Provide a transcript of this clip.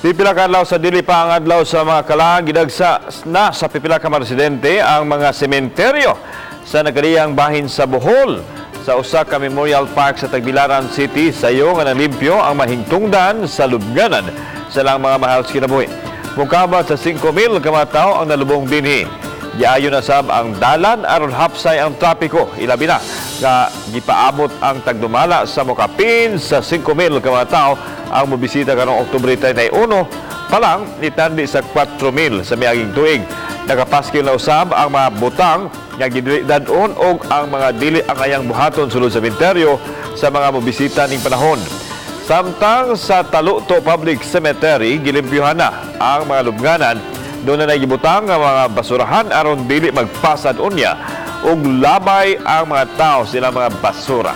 Pipila ka adlaw sa dili pa ang adlaw sa mga kalang gidagsa na sa pipila ka mga residente ang mga sementeryo sa nagaliyang bahin sa Bohol. Sa usa ka Memorial Park sa Tagbilaran City, sayo nga nalimpyo ang mahingtungdan sa lubnganan sa lang mga mahal sa kinabuhi. Mukaba sa 5,000 ka mga tao ang nalubong dinhi. Giayo na sab ang dalan aron hapsay ang trapiko. Ilabi na nga gipaabot ang tagdumala sa mokapin sa 5,000 ka mga tao ang mobisita karong Oktubre 31 pa lang nitandi sa 4,000 sa miaging tuig. Nakapaskil na usab ang mga butang nga gidadon og ang mga dili ang ayang buhaton sulod sa sementeryo sa mga mobisita ning panahon. Samtang sa Taluto Public Cemetery gilimpyuhan na ang mga lubnganan. Doon na nagibutang ang mga basurahan aron dili magpasad unya ug labay ang mga tao sila mga basura.